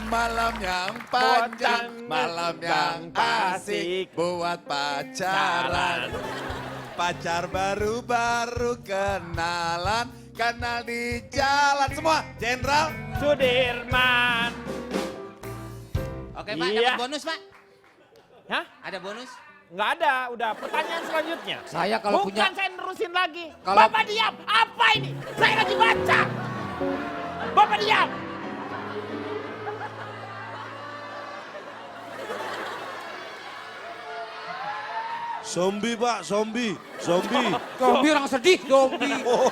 Malam yang panjang, malam yang asik buat pacaran. Pacar baru-baru kenalan, kenal di jalan semua. Jenderal Sudirman. Oke Pak, Iya. dapat bonus Pak. Hah? Ada bonus? Nggak ada, udah pertanyaan selanjutnya. Saya kalau Bukan punya... saya nerusin lagi. Kalau- Bapak diam, apa ini? Saya lagi baca. Bapak diam. Zombie Pak, zombie. Zombie. Zombie orang sedih, zombie. Oh,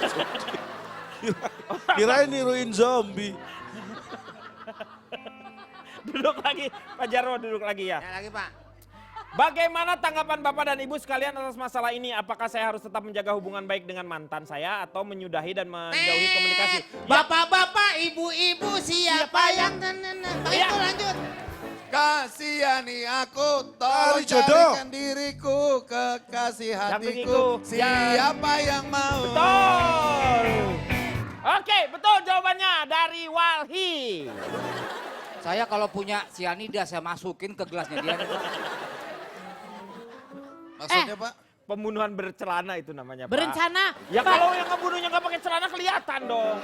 kirain niruin zombie. Duduk lagi, Pak Jarwo duduk lagi ya. Ya lagi Pak. Bagaimana tanggapan Bapak dan Ibu sekalian atas masalah ini? Apakah saya harus tetap menjaga hubungan baik dengan mantan saya atau menyudahi dan menjauhi komunikasi? Bapak-bapak, ibu-ibu, siapa yang... Pak Iya. itu lanjut. kasihani aku, Cari tolong jodoh. carikan diriku, kekasih Hatiku. hatiku. Siapa yang mau? Betul. Oke, betul jawabannya dari Walhi. Saya kalau punya sianida saya masukin ke gelasnya dia. Maksudnya Pak? Pembunuhan bercelana itu namanya, Pak. Berencana. Ya Pak, kalau yang ngebunuhnya nggak pakai celana kelihatan dong.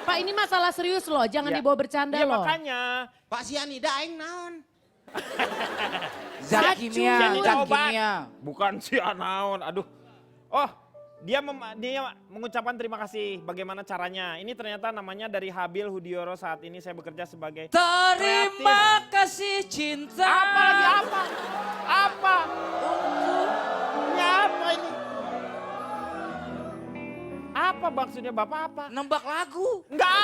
Pak ini masalah serius loh, jangan Ya. dibawa bercanda Iya loh. makanya. Pak Sianida aing naon? Zat Racun. kimia, zat Obat. kimia. Bukan si Anaon, aduh. Oh, dia mengucapkan terima kasih. Bagaimana caranya? Ini ternyata namanya dari Habil Hudioro. Saat ini saya bekerja sebagai Terima kasih cinta. apa lagi apa? Apa? Ini apa ini? Apa maksudnya Bapak apa? Nembak lagu. Nggak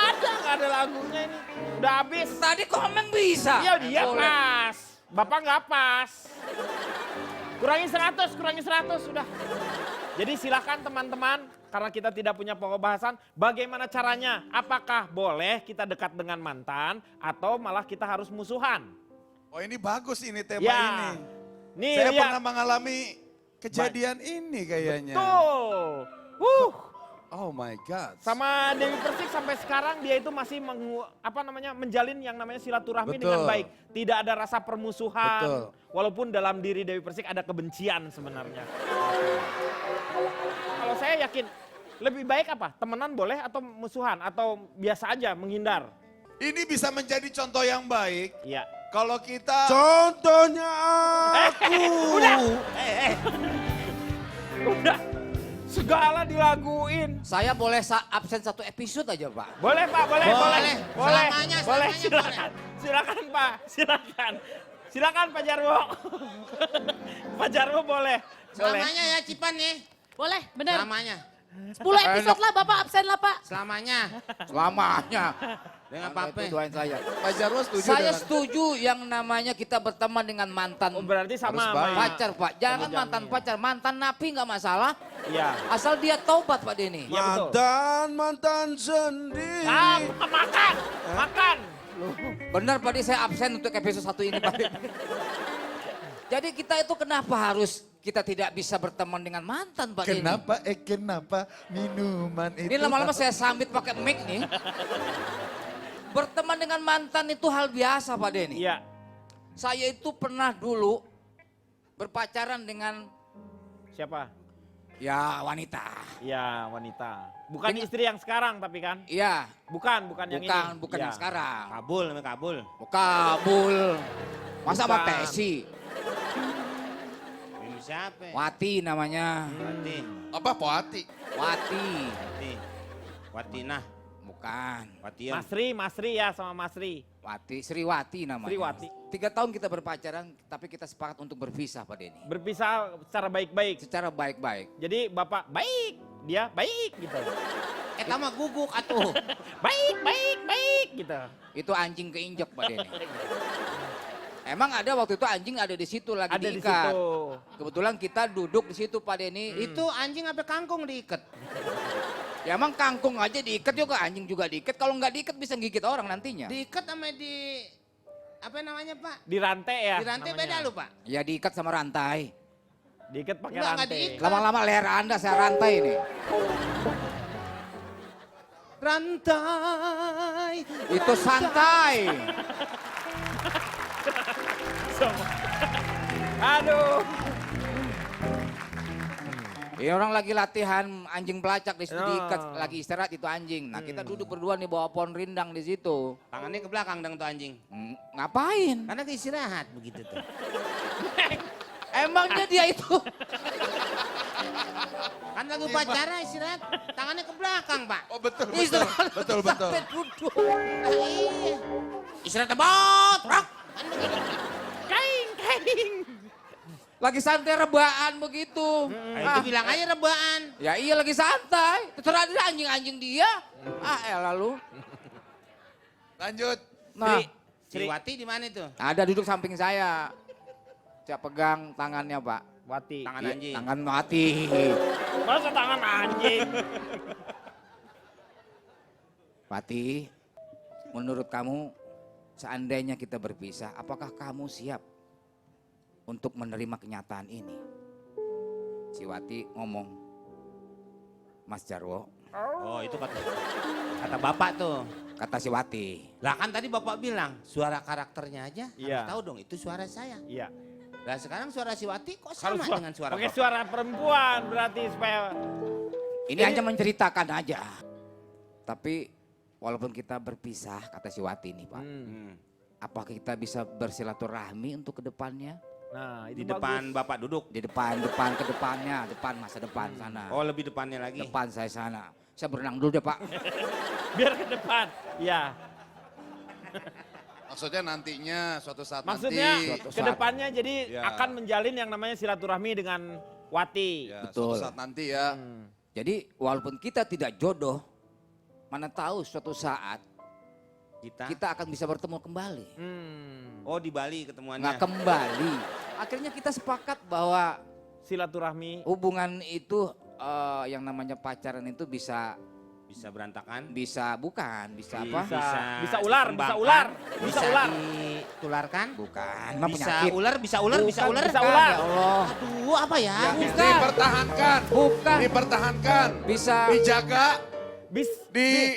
ada lagunya ini. Udah habis. Tadi komen bisa. Iya dia Boleh. pas. Bapak nggak pas. Kurangi 100 sudah. Jadi silakan teman-teman, karena kita tidak punya pokok bahasan, bagaimana caranya? Apakah boleh kita dekat dengan mantan atau malah kita harus musuhan? Oh ini bagus ini tema Ya. ini. Nih Saya lihat. pernah mengalami kejadian ini kayaknya. Tuh. Oh my God. Sama Dewi Persik sampai sekarang dia itu masih menjalin yang namanya silaturahmi dengan Betul. baik. Tidak ada rasa permusuhan. Betul. Walaupun dalam diri Dewi Persik ada kebencian sebenarnya. Kalau saya yakin lebih baik apa? Temenan boleh atau musuhan atau biasa aja menghindar? Ini bisa menjadi contoh yang baik Iya. kalau kita Contohnya aku. Udah. Segala dilaguin. Saya boleh absen satu episode aja Pak. Boleh Pak, boleh. Selamanya, Boleh, selamanya silakan. Silakan Pak, silakan. Silakan Pak Jarwo. Pak Jarwo boleh. Boleh. Selamanya ya Cipan nih. Boleh, benar. Selamanya. 10 episode lah Bapak absen lah Pak. Selamanya. Selamanya. Dengan Itu Pape. doain saya. Pak Jarwo setuju Saya dengan setuju yang namanya kita berteman dengan mantan Oh, berarti sama Harus baik. pacar Pak. Jangan Kamu mantan jangan, pacar, mantan napi nggak masalah. Iya. Asal dia taubat Pak Denny. Iya, betul. Mantan sendiri. Makan, makan. Benar Pak Denny, saya absen untuk episode 1 ini Pak Denny. Jadi kita itu kenapa harus kita tidak bisa berteman dengan mantan Pak Denny? Kenapa minuman itu? Ini lama-lama saya sambit pakai mic nih. Berteman dengan mantan itu hal biasa Pak Denny. Iya. Saya itu pernah dulu berpacaran dengan Siapa? ya wanita. Iya, wanita. Bukan Ini- istri yang sekarang tapi kan? Iya, Bukan yang ini. bukan Iya. yang sekarang. Kabul, namanya Kabul. Kabul. Masa sama Bukan. Tesi? Ini siapa? Wati namanya. Wati. Apa Poati? Wati. Wati. Watinah. Bukan. Watian. Masri ya sama Masri. Wati, Sriwati namanya. Sriwati. 3 tahun kita berpacaran, tapi kita sepakat untuk berpisah Pak Denny. Berpisah secara baik-baik. Secara baik-baik. Jadi bapak baik, dia baik gitu. Mah guguk atuh. Baik gitu. Itu anjing keinjek Pak Denny. Emang ada waktu itu anjing ada di situ lagi Ada di diikat. situ. Kebetulan kita duduk di situ Pak Denny. Itu anjing apa kangkung diikat? Ya emang kangkung aja diikat juga, anjing juga diikat. Kalau nggak diikat bisa gigit orang nantinya. Diikat sama di apa namanya Pak? Di rantai ya. Di rantai namanya. beda lu Pak. Ya diikat sama rantai. Diikat pakai Enggak rantai. diikat. Lama-lama leher Anda saya rantai ini. rantai. Itu santai. Aduh. Ya orang lagi latihan anjing pelacak di situ diikat, lagi istirahat itu anjing. Nah kita duduk berdua nih bawa pohon rindang di situ. Tangannya ke belakang dong tuh anjing. Ngapain? Karena istirahat begitu tuh. Emangnya dia itu? Kan lagi upacara istirahat, tangannya ke belakang, Pak. Oh betul, betul, Istirahat betul, betul. sampai duduk. Iya. Istirahat tebot, rok. Kaing, kaing. Lagi santai rebaan begitu. Itu bilang aja rebaan. Ya iya lagi santai. Terserah dia anjing-anjing dia. Lalu. Lanjut. Nah, Si Wati di mana itu? ada duduk samping saya. Saya pegang tangannya Pak. Wati. Tangan Iya, anjing. Tangan mati. Masa tangan anjing? Pati, menurut kamu seandainya kita berpisah, apakah kamu siap untuk menerima kenyataan ini? Si Wati ngomong, Mas Jarwo, Oh itu kata bapak tuh. kata si Wati. Lah kan tadi bapak bilang suara karakternya aja. Iya. Harus tahu dong itu suara saya. Iya. Lah sekarang suara si Wati kok Harus sama dengan suara pakai bapak. suara perempuan berarti supaya Ini hanya menceritakan aja. Tapi walaupun kita berpisah, kata si Wati nih Pak, apakah kita bisa bersilaturahmi untuk kedepannya? Nah, Di itu depan bagus. bapak duduk. Di depan ke depannya, depan masa depan sana. Oh lebih depannya lagi. Depan saya sana. Saya berenang dulu deh Pak. Biar ke depan. Ya. Maksudnya nantinya suatu saat Maksudnya nanti. Suatu ke saat. depannya jadi Ya. akan menjalin yang namanya silaturahmi dengan Wati. Ya, Betul. suatu saat nanti ya. Jadi walaupun kita tidak jodoh, mana tahu suatu saat kita akan bisa bertemu kembali. Oh di Bali ketemuannya. Nggak kembali. Akhirnya kita sepakat bahwa Silaturahmi. hubungan itu yang namanya pacaran itu bisa Bisa berantakan. bukan, bisa apa? Bisa ular, bisa ular, bisa ular. Ditularkan. Bukan, mah Bisa penyakit. ular, bisa ular, bisa Bukan, ular. bisa Bukan, ular. ya Allah. Aduh apa ya? Dipertahankan. Bukan. Dipertahankan. Bisa. Dijaga.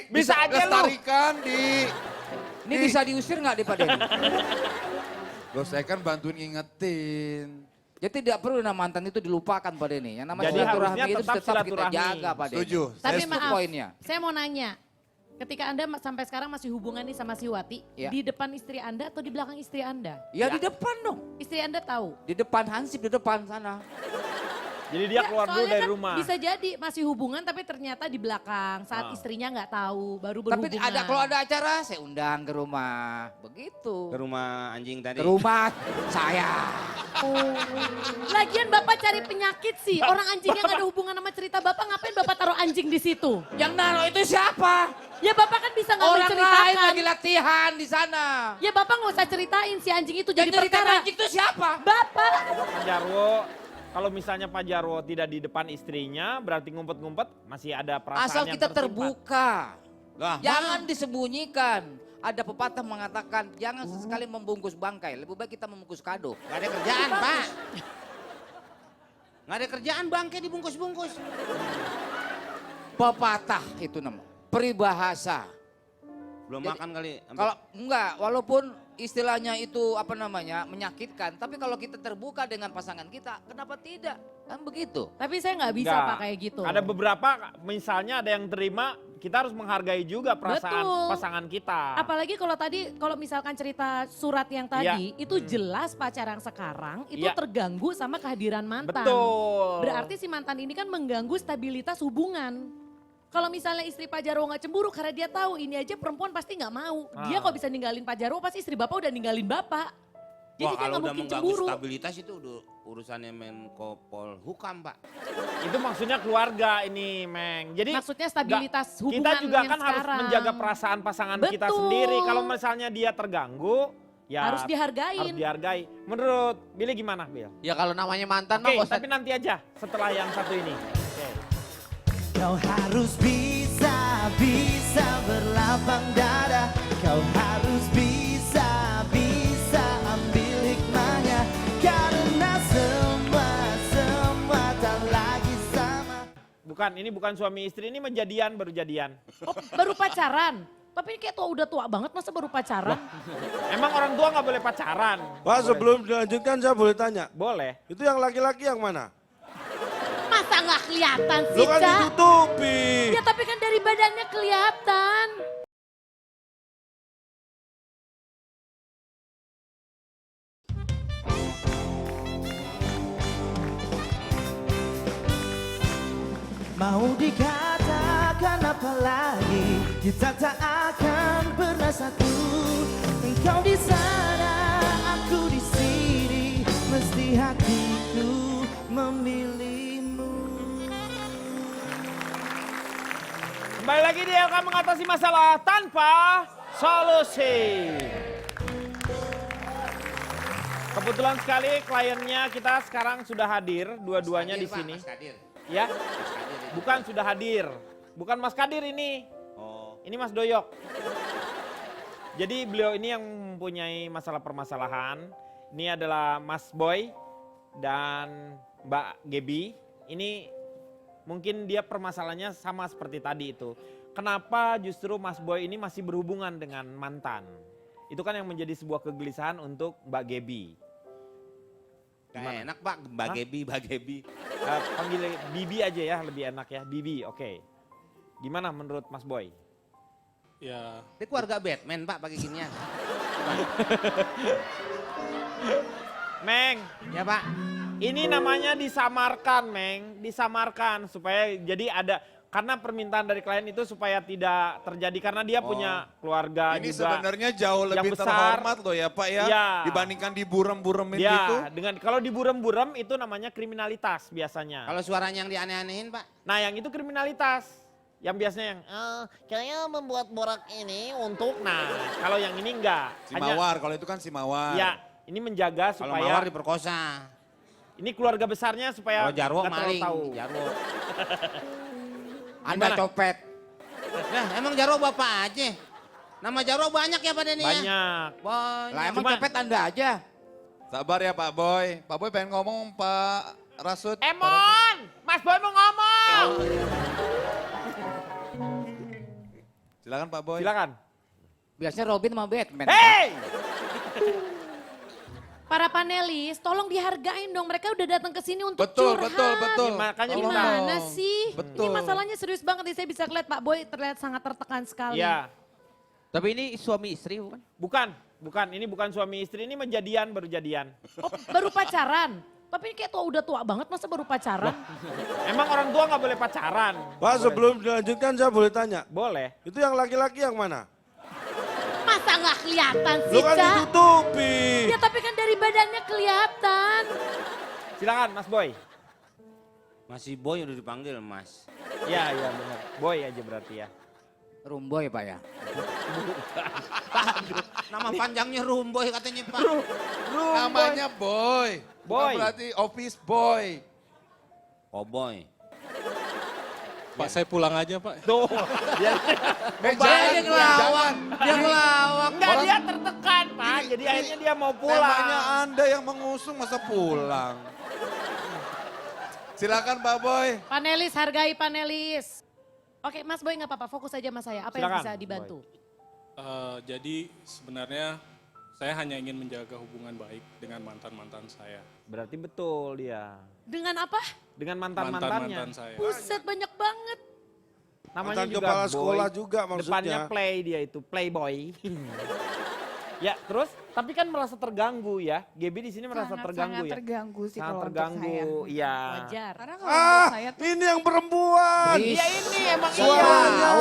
Bisa aja lu. Lestarikan. Ini bisa diusir nggak di Pak Denny? Loh saya kan bantuin ngingetin. Jadi tidak perlu nama mantan itu dilupakan Pak Denny. Yang namanya Jadi silaturahmi harusnya itu tetap tetap kita silaturahmi. jaga Pak Denny. Setuju. Tapi Itu maaf, poinnya. saya mau nanya. Ketika Anda sampai sekarang masih hubungan nih sama si Wati, Ya. di depan istri Anda atau di belakang istri Anda? Ya di depan dong. Istri Anda tahu? Di depan Hansip, di depan sana. Jadi dia keluar dulu soalnya dari kan rumah. Bisa jadi masih hubungan tapi ternyata di belakang saat istrinya nggak tahu, baru berhubungan. Tapi kalau ada acara saya undang ke rumah. Begitu. Ke rumah anjing tadi. Ke rumah saya. Lagian Bapak cari penyakit sih. Orang anjingnya nggak ada hubungan sama cerita Bapak, ngapain Bapak taruh anjing di situ? Yang naruh itu siapa? Ya Bapak kan bisa nggak Orang lain menceritakan. lagi latihan di sana. Ya Bapak nggak usah ceritain si anjing itu jadi Yang cerita perkara. anjing itu siapa? Bapak. Pak Jarwo, kalau misalnya Pak Jarwo tidak di depan istrinya, berarti ngumpet-ngumpet masih ada perasaan Asal yang kita tersimpan. terbuka. Lah, Jangan disembunyikan. Ada pepatah mengatakan jangan sesekali membungkus bangkai. Lebih baik kita membungkus kado. Gak ada kerjaan, Pak. Gak ada kerjaan bangke dibungkus-bungkus. Pepatah itu nama. Peribahasa. Belum Jadi, makan kali. Kalau enggak, walaupun istilahnya itu apa namanya menyakitkan, tapi kalau kita terbuka dengan pasangan kita, kenapa tidak? Kan begitu. Tapi saya nggak bisa Enggak. Pak kayak gitu. Ada beberapa, misalnya ada yang terima, kita harus menghargai juga perasaan Betul. pasangan kita. Apalagi kalau misalkan cerita surat yang tadi, itu jelas pacar yang sekarang itu Iya. terganggu sama kehadiran mantan. Betul. Berarti si mantan ini kan mengganggu stabilitas hubungan. Kalau misalnya istri Pak Jarwo nggak cemburu karena dia tahu ini aja perempuan pasti nggak mau. Dia Ah. kalau bisa ninggalin Pak Jarwo pasti istri Bapak udah ninggalin Bapak. Jadi Wah dia kalau nggak udah mungkin mengganggu cemburu. stabilitas itu udah urusannya Menko Polhukam, Pak. Itu maksudnya keluarga ini, Meng. Jadi Maksudnya stabilitas nggak- hubungan kita juga yang kan harus sekarang. menjaga perasaan pasangan kita Betul. sendiri. Kalau misalnya dia terganggu, ya Harus dihargain. Harus dihargai. Menurut Billy gimana, Bill? Ya kalau namanya mantan Oke, mah nggak usah. tapi nanti aja setelah yang satu ini. Oke. Kau harus bisa berlapang dada. Kau harus bisa ambil hikmahnya. Karena semua tak lagi sama. ini bukan suami istri, ini menjadian, baru jadian. Oh, baru pacaran. Tapi ini kayak udah tua banget masa baru pacaran? Emang orang tua nggak boleh pacaran? Pak, sebelum dilanjutkan saya boleh tanya. Boleh. Itu yang laki-laki yang mana? Masa nggak kelihatan Lu sih, kan Cak? ditutupi. Ya tapi kan dari badannya kelihatan. Mau dikatakan apa lagi, kita tak akan pernah satu. Engkau di sana, aku di sini, mesti hatiku memilihmu. Kembali lagi dia akan mengatasi masalah tanpa solusi. Kebetulan sekali kliennya kita sekarang sudah hadir, dua-duanya di sini. Mas Kadir. Ya, Mas Kadir itu. bukan sudah hadir. Bukan Mas Kadir ini. Oh. Ini Mas Doyok. Jadi beliau ini yang mempunyai masalah permasalahan. Ini adalah Mas Boy dan Mbak Gebi. Ini mungkin dia permasalahannya sama seperti tadi itu. Kenapa justru Mas Boy ini masih berhubungan dengan mantan? Itu kan yang menjadi sebuah kegelisahan untuk Mbak Gebi. Gak Gimana? enak Pak, Mbak Gebi, Mbak Gebi. Panggil Bibi aja ya, lebih enak ya. Bibi, oke. Gimana menurut Mas Boy? Ya, Dia keluarga Batman Pak pakai ginian. Meng, Ya Pak. ini namanya disamarkan, Meng. Disamarkan supaya jadi ada, karena permintaan dari klien itu supaya tidak terjadi. Karena dia punya keluarga Ini juga. sebenarnya jauh yang lebih besar. terhormat loh ya Pak ya. Iya. Dibandingkan diburem-buremin Ya, gitu. dengan kalau diburem-burem itu namanya kriminalitas biasanya. Kalau suaranya yang dianeh-anehin Pak. Nah, yang itu kriminalitas. Yang biasanya yang kayaknya membuat borak ini untuk, nah kalau yang ini enggak. Si Mawar, kalau itu kan si Mawar. Ya, ini menjaga Kalau supaya mawar diperkosa. ini keluarga besarnya supaya Kalau jarwo nggak terlalu maling, tahu. jarwo. Anda Gimana? copet. Nah emang jarwo bapak aja. Nama jarwo banyak ya Pak Denny ya? Banyak. Banyak. Lah emang Cuma- copet Anda aja. Sabar ya Pak Boy. Pak Boy pengen ngomong Pak Rasut. Emon, Mas Boy mau ngomong. Silakan Pak Boy. Silakan. Biasanya Robin sama Batman. Hey! Para panelis, tolong dihargain dong. Mereka udah datang ke sini untuk Betul, curhat. betul, betul. Makanya Tolong minta. Gimana dong. sih? Betul. Ini masalahnya serius banget nih. Saya bisa lihat Pak Boy terlihat sangat tertekan sekali. Ya, Tapi ini suami istri bukan? bukan. Ini bukan suami istri, ini menjadian, baru jadian. Oh, baru pacaran. Tapi ini kayak udah tua banget masa baru pacaran? Emang orang tua nggak boleh pacaran? Pak, sebelum dilanjutkan saya boleh tanya. Boleh. Itu yang laki-laki yang mana? Masa nggak kelihatan Lu sih, kan Cak? ditutupi. Ya tapi kan dari badannya kelihatan. Silakan Mas Boy. Masih boy udah dipanggil Mas. Ya, benar. Boy aja berarti ya. Rumboy Pak ya. Nama panjangnya Rumboy katanya Pak. Namanya Boy. Boy. Bukan berarti office boy. Oh boy. Pak saya pulang aja Pak. Tuh. Dia, Jangan, jangan. Dia ngelawak. enggak, dia tertekan, Pak. Jadi akhirnya dia mau Temanya pulang. Anda yang mengusung masa pulang. Silakan Pak Boy. Panelis, hargai panelis. Oke, Mas Boy nggak apa-apa, fokus aja sama saya. Apa yang Silakan, bisa dibantu? Jadi sebenarnya saya hanya ingin menjaga hubungan baik dengan mantan-mantan saya. Berarti betul dia. Dengan apa? Dengan mantan-mantannya. Mantan-mantan saya. Buset, banyak banget. Namanya Mantan juga kepala Boy. sekolah juga Depannya maksudnya. play dia itu, playboy. Ya, terus tapi kan merasa terganggu ya. Gebi di sini merasa terganggu ya. terganggu sih Sangat kalau terganggu, untuk saya. iya. Wajar. Karena kalau menurut saya tuh Ini yang perempuan. Iya ini emang iya. Suaranya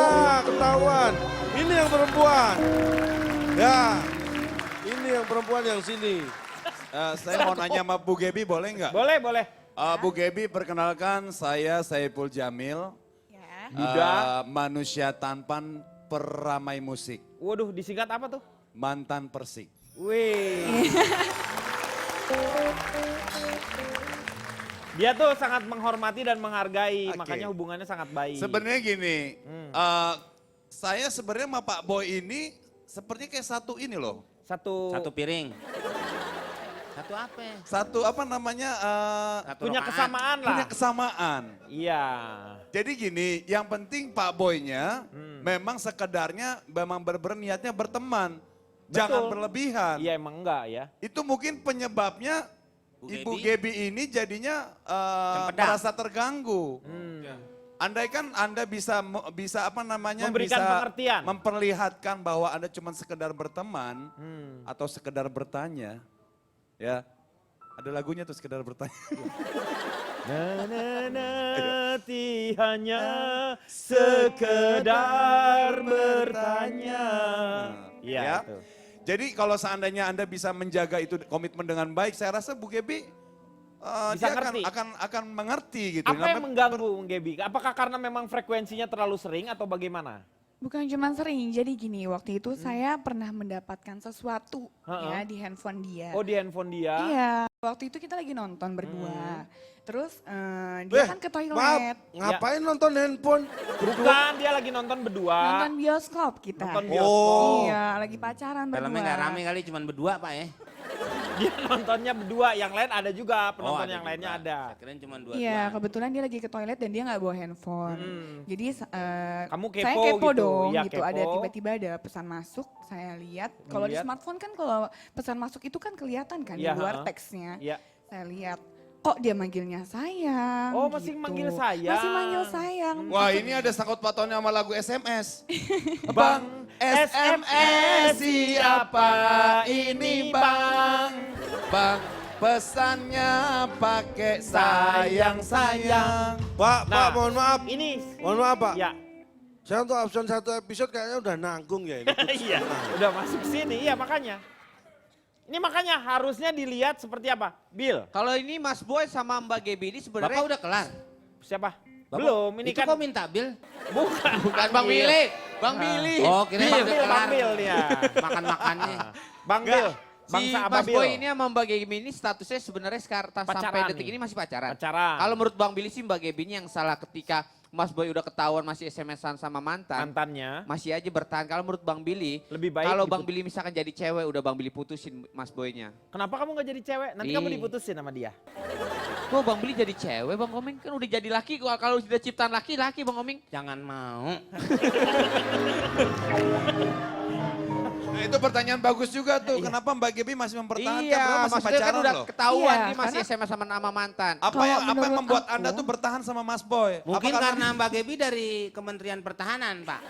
ketahuan. Ini yang perempuan. Ya, ini yang perempuan yang sini. Saya mau nanya sama Bu Gebi boleh nggak? Boleh. Bu Gebi perkenalkan saya Saipul Jamil. ya. Duda. Manusia tampan peramai musik. Waduh, disingkat apa tuh? Mantan Persik. Wih. Dia tuh sangat menghormati dan menghargai, Oke. makanya hubungannya sangat baik. Sebenarnya gini, saya sebenarnya sama Pak Boy ini sepertinya kayak satu ini loh. Satu Satu piring. Satu apa? Satu apa namanya? Satu Punya rokaat. kesamaan lah. Punya kesamaan. Iya. Jadi gini, yang penting Pak Boynya memang sekedarnya memang berniatnya berteman. Jangan Betul. berlebihan. Iya emang enggak ya. Itu mungkin penyebabnya Bu Ibu Gebi. Gebi ini jadinya Cempedak. merasa terganggu. Hmm. Andai kan Anda bisa apa namanya Memberikan bisa pengertian. memperlihatkan bahwa Anda cuma sekedar berteman Hmm. atau sekedar bertanya, ya ada lagunya tuh sekedar bertanya. Nanti hanya sekedar bertanya. Iya. Ya. Itu. Jadi kalau seandainya Anda bisa menjaga itu komitmen dengan baik, saya rasa Bu Gebi Bisa dia ngerti. akan mengerti gitu. Apa yang Namanya- mengganggu Bung Gebi? Apakah karena memang frekuensinya terlalu sering atau bagaimana? Bukan cuma sering, jadi gini, waktu itu saya pernah mendapatkan sesuatu ya di handphone dia. Oh di handphone dia? Iya, waktu itu kita lagi nonton berdua. Terus dia kan ke toilet. Maaf, ngapain nonton handphone? Bukan, dia lagi nonton berdua. Nonton bioskop kita. Nonton bioskop. Iya, lagi pacaran berdua. Filmnya nggak rame kali, cuma berdua Pak ya. Dia nontonnya berdua, yang lain ada juga, penonton ada yang juga. lainnya ada. Saya kirain cuma dua. Iya, kebetulan dia lagi ke toilet dan dia nggak bawa handphone. Jadi Kamu saya kepo kepo gitu, dong ya gitu. kepo. Ada tiba-tiba ada pesan masuk, saya lihat. Kalau di Lihat. smartphone kan kalau pesan masuk itu kan kelihatan kan Iya, di luar ha-ha. teksnya. Iya. Saya lihat, kok dia manggilnya sayang. Oh, masih gitu. manggil sayang. Masih manggil sayang. Wah ini ada sangkut pautnya sama lagu SMS. Bang SMS siapa ini Bang? Bang pesannya pakai sayang. Pak, Nah, mohon maaf. Ini. Mohon maaf Pak. Ya. Saya untuk absen satu episode kayaknya udah nanggung ya ini. Iya, udah masuk sini, iya makanya. Ini makanya harusnya dilihat seperti apa? Bill, Kalau ini Mas Boy sama Mbak Gebi ini Bapak sebenarnya udah kelar. siapa? Bapak- Belum, ini itu kan kok minta bil? bukan. bukan Bang Billy, Bang Billy. Oh, kira Bang udah Bill, kelar. Bang Bill ya. Makan-makannya. Bang Bill, Si bangsa Mas Ababil. Boy ini sama Mbak Gebi ini statusnya sebenarnya sekarang sampai Pacaran detik nih. ini masih pacaran. Pacaran. Kalau menurut Bang Billy sih Mbak Gebi ini yang salah ketika Mas Boy udah ketahuan masih SMS-an sama mantan. Mantannya Masih aja bertahan. Kalau menurut Bang Billy, lebih baik. kalau Bang Billy misalkan jadi cewek udah Bang Billy putusin Mas Boynya. Kenapa kamu gak jadi cewek? Nanti kamu Ih. diputusin sama dia. Kok Bang Billy jadi cewek Bang Koming? Kan udah jadi laki, kalau sudah ciptaan laki-laki Bang Koming. Jangan mau. Nah, itu pertanyaan bagus juga tuh. Kenapa Mbak Gebi masih mempertahankan? Iya, Padahal masih maksudnya kan pacaran udah loh. ketahuan Iya, dia masih karena- SMS sama nama mantan. Apa Kalau yang menurut membuat aku- Anda tuh bertahan sama Mas Boy? Mungkin Apa karena Mbak Gebi dari Kementerian Pertahanan Pak.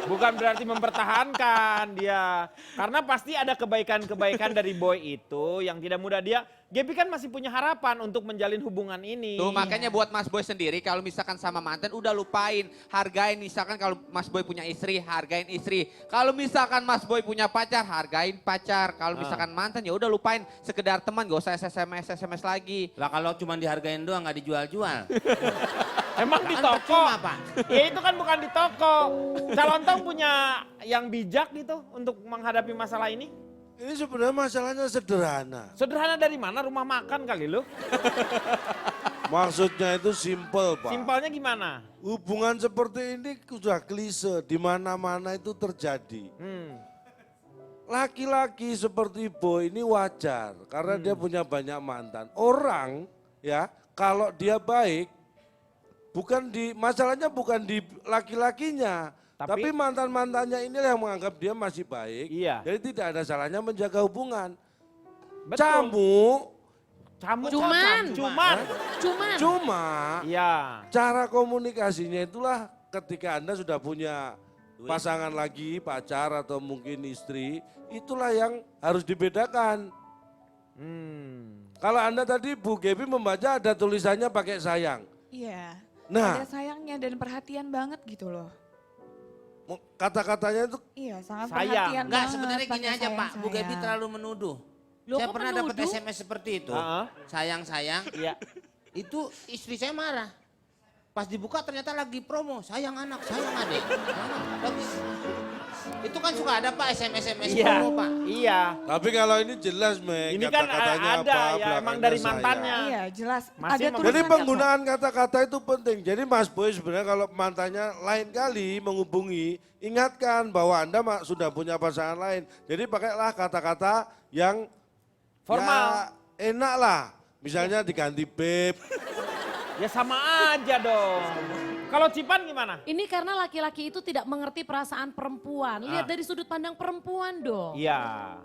Bukan berarti mempertahankan dia. Karena pasti ada kebaikan-kebaikan dari Boy itu yang tidak mudah dia. Gebi kan masih punya harapan untuk menjalin hubungan ini. Tuh makanya buat Mas Boy sendiri kalau misalkan sama mantan udah lupain. Hargain misalkan kalau Mas Boy punya istri, hargain istri. Kalau misalkan Mas Boy punya pacar, hargain pacar. Kalau misalkan mantan ya udah lupain. Sekedar teman gak usah SMS lagi. Lah kalau cuma dihargain doang nggak dijual-jual. Emang di Kan toko. percuma, Pak. Ya itu kan bukan di toko. Calon Tong punya yang bijak gitu untuk menghadapi masalah ini. Ini sebenarnya masalahnya sederhana. Sederhana dari mana? Rumah makan kali lu. Maksudnya itu simple Pak. Simpelnya gimana? Hubungan seperti ini sudah klise, di mana-mana itu terjadi. Laki-laki seperti Boy ini wajar karena dia punya banyak mantan. Orang ya kalau dia baik masalahnya bukan di laki-lakinya, tapi mantan-mantannya inilah yang menganggap dia masih baik. Iya. Jadi tidak ada salahnya menjaga hubungan. Betul. Camu Cuman. cuma Iya. cara komunikasinya itulah ketika Anda sudah punya pasangan lagi, pacar atau mungkin istri, itulah yang harus dibedakan. Kalau Anda tadi Bu Gebi membaca ada tulisannya pakai sayang. Iya. Nah, Ada sayangnya dan perhatian banget gitu loh. kata-katanya itu Iya, sangat Sayang. perhatian Enggak, banget. sebenarnya gini pakai aja Pak, Bu Gebi sayang-sayang. terlalu menuduh. Loh, Saya kok pernah dapat menuduh? SMS seperti itu. Heeh. Sayang-sayang, Iya. itu istri saya marah. Pas dibuka ternyata lagi promo, sayang anak, sayang adik. Itu kan suka ada Pak SMS Iya. promo Pak. Iya. tapi kalau ini jelas Mek, Ini kan kata-katanya ada apa, ya emang belakangnya dari sayang. mantannya. Iya, jelas. Masih Ada memang- Jadi tulisannya kok. penggunaan kata-kata itu penting. Jadi Mas Boy sebenarnya kalau mantannya lain kali menghubungi, ingatkan bahwa Anda sudah punya pasangan lain. Jadi pakailah kata-kata yang Formal. Ya enak lah. Misalnya diganti beb. Ya sama aja dong. Kalau Cipan gimana? Ini karena laki-laki itu tidak mengerti perasaan perempuan. Lihat dari sudut pandang perempuan dong. Iya.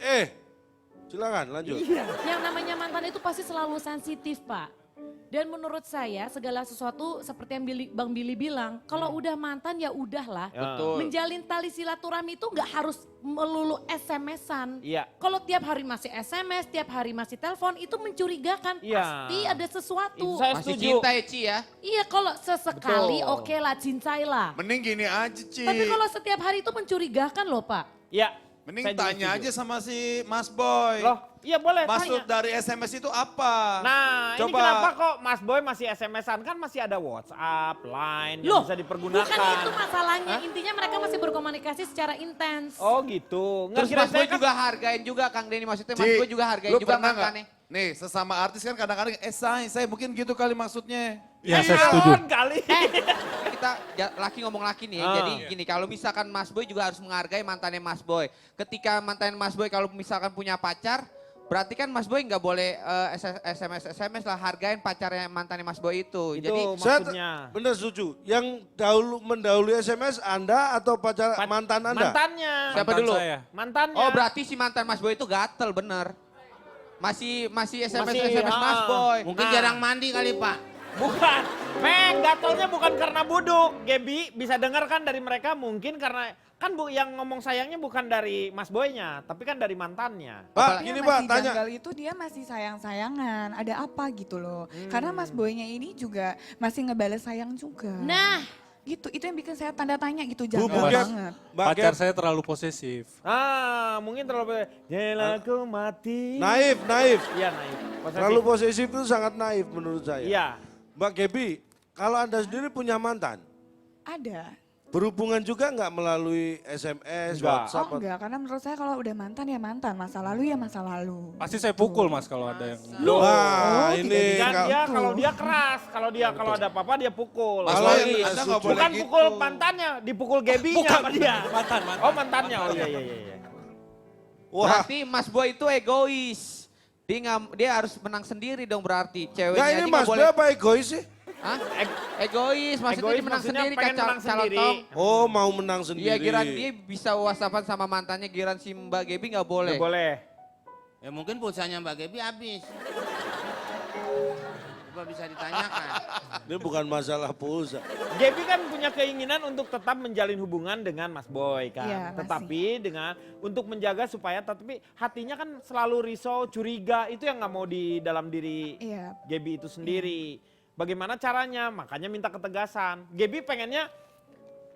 Silakan lanjut. Yang namanya mantan itu pasti selalu sensitif, Pak. Dan menurut saya segala sesuatu seperti yang Bang Billy bilang, kalau udah mantan ya udahlah. Betul. Menjalin tali silaturahmi itu nggak harus melulu SMS-an. Iya. Kalau tiap hari masih SMS, tiap hari masih telepon itu mencurigakan. Iya. Pasti ada sesuatu. Itu saya Masih setuju. cinta ya Ci ya? Iya, kalau sesekali Betul. oke lah, cincailah. Mending gini aja, Ci. Tapi kalau setiap hari itu mencurigakan loh, Pak. Iya. Mending Saya juga tanya setuju. aja sama si Mas Boy. Loh, iya boleh Maksud tanya. dari SMS itu apa? Nah, ini Coba. kenapa kok Mas Boy masih SMS-an? Kan masih ada WhatsApp, Line yang Loh, bisa dipergunakan. bukan itu masalahnya. Intinya mereka masih berkomunikasi secara intens. Oh gitu. Nggak, Terus kirain Mas Boy saya kan- juga hargain juga Kang Denny, maksudnya Mas Ci, Boy juga hargain lu juga pernah nggak? mantannya. Nih, sesama artis kan kadang-kadang, saya mungkin gitu kali maksudnya. Ya, saya setuju. Kali. Kita laki ngomong laki nih, Ah. jadi gini, kalau misalkan Mas Boy juga harus menghargai mantannya Mas Boy. Ketika mantan Mas Boy kalau misalkan punya pacar, berarti kan Mas Boy nggak boleh SMS lah, hargain pacarnya mantannya Mas Boy itu. Itu Jadi maksudnya. Bener setuju. Yang mendahului SMS Anda atau pacar mantan Anda? Mantannya. siapa Mantan dulu? saya. Mantannya. Oh berarti si mantan Mas Boy itu gatel bener. Masih SMS Masih, Mas Boy. Mungkin Nah. jarang mandi kali Pak. Bukan, gatalnya bukan karena buduk. Gebi bisa dengar kan dari mereka mungkin karena kan yang ngomong sayangnya bukan dari Mas Boynya, tapi kan dari mantannya. Pak, Dia gini masih Pak, tanya. janggal itu dia masih sayang-sayangan. Ada apa gitu loh. Karena Mas Boynya ini juga masih ngebales sayang juga. Nah, Gitu, itu yang bikin saya tanda tanya gitu, janggal Hubungnya banget. Mbak Pacar Gap, saya terlalu posesif. Mungkin terlalu Jelaku mati. naif. Iya naif. Posesif. Terlalu posesif itu sangat naif menurut saya. Iya. Mbak Gebi, kalau Anda sendiri punya mantan, Ada. berhubungan juga nggak melalui SMS, Enggak. WhatsApp? Oh enggak, karena menurut saya kalau udah mantan ya mantan, masa lalu ya masa lalu. Pasti saya pukul Mas kalau ada yang... Wah, Oh, ini Kan kalau- dia kalau dia keras, kalau ada apa-apa dia pukul. Mas Kalau Boy, ini Anda nggak boleh Bukan gitu. pukul mantannya, dipukul Gebinya sama dia. Mantan. Oh mantannya, oh iya. Wah, Berarti Mas Boy itu egois. Dia harus menang sendiri dong berarti. Ceweknya nggak ini aja Mas nggak Boy boleh. apa egois sih? Hah? Egois, maksudnya Egois dia menang maksudnya sendiri pengen kan menang calon sendiri. top. Oh, mau menang sendiri. Iya, giran dia bisa whatsappan sama mantannya, giran si Mbak Gebi nggak boleh. Nggak boleh. Ya mungkin pulsanya Mbak Gebi habis. Coba bisa ditanyakan. Ini bukan masalah pulsa. Gebi kan punya keinginan untuk tetap menjalin hubungan dengan Mas Boy kan. Iya, masih. Tetapi dengan untuk menjaga supaya tapi hatinya kan selalu risau, curiga, itu yang nggak mau di dalam diri Iya. Gebi itu sendiri. Bagaimana caranya? Makanya minta ketegasan. Gebi pengennya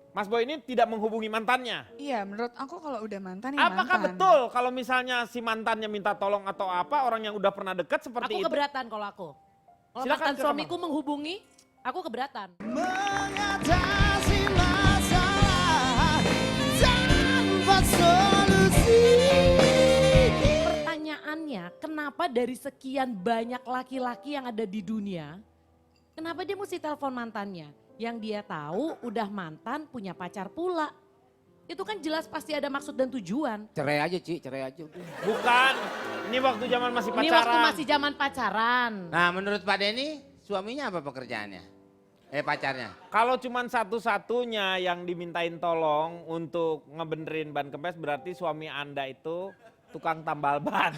Mas Boy ini tidak menghubungi mantannya. Iya, menurut aku kalau udah mantan ya Apakah mantan. betul kalau misalnya si mantannya minta tolong atau apa, orang yang udah pernah dekat seperti aku itu? keberatan kalau aku. Kalau Silakan, mantan silakan, suamiku menghubungi, aku keberatan. Mengatasi masalah tanpa solusi. Pertanyaannya, kenapa dari sekian banyak laki-laki yang ada di dunia, kenapa dia mesti telepon mantannya? Yang dia tahu udah mantan, punya pacar pula. Itu kan jelas pasti ada maksud dan tujuan. Cerai aja Ci, cerai aja. Bukan. Ini waktu zaman masih pacaran. Ini waktu masih zaman pacaran. Nah menurut Pak Denny, suaminya apa pekerjaannya? Pacarnya? Kalau cuman satu-satunya yang dimintain tolong untuk ngebenerin ban kempes berarti suami Anda itu tukang tambal ban.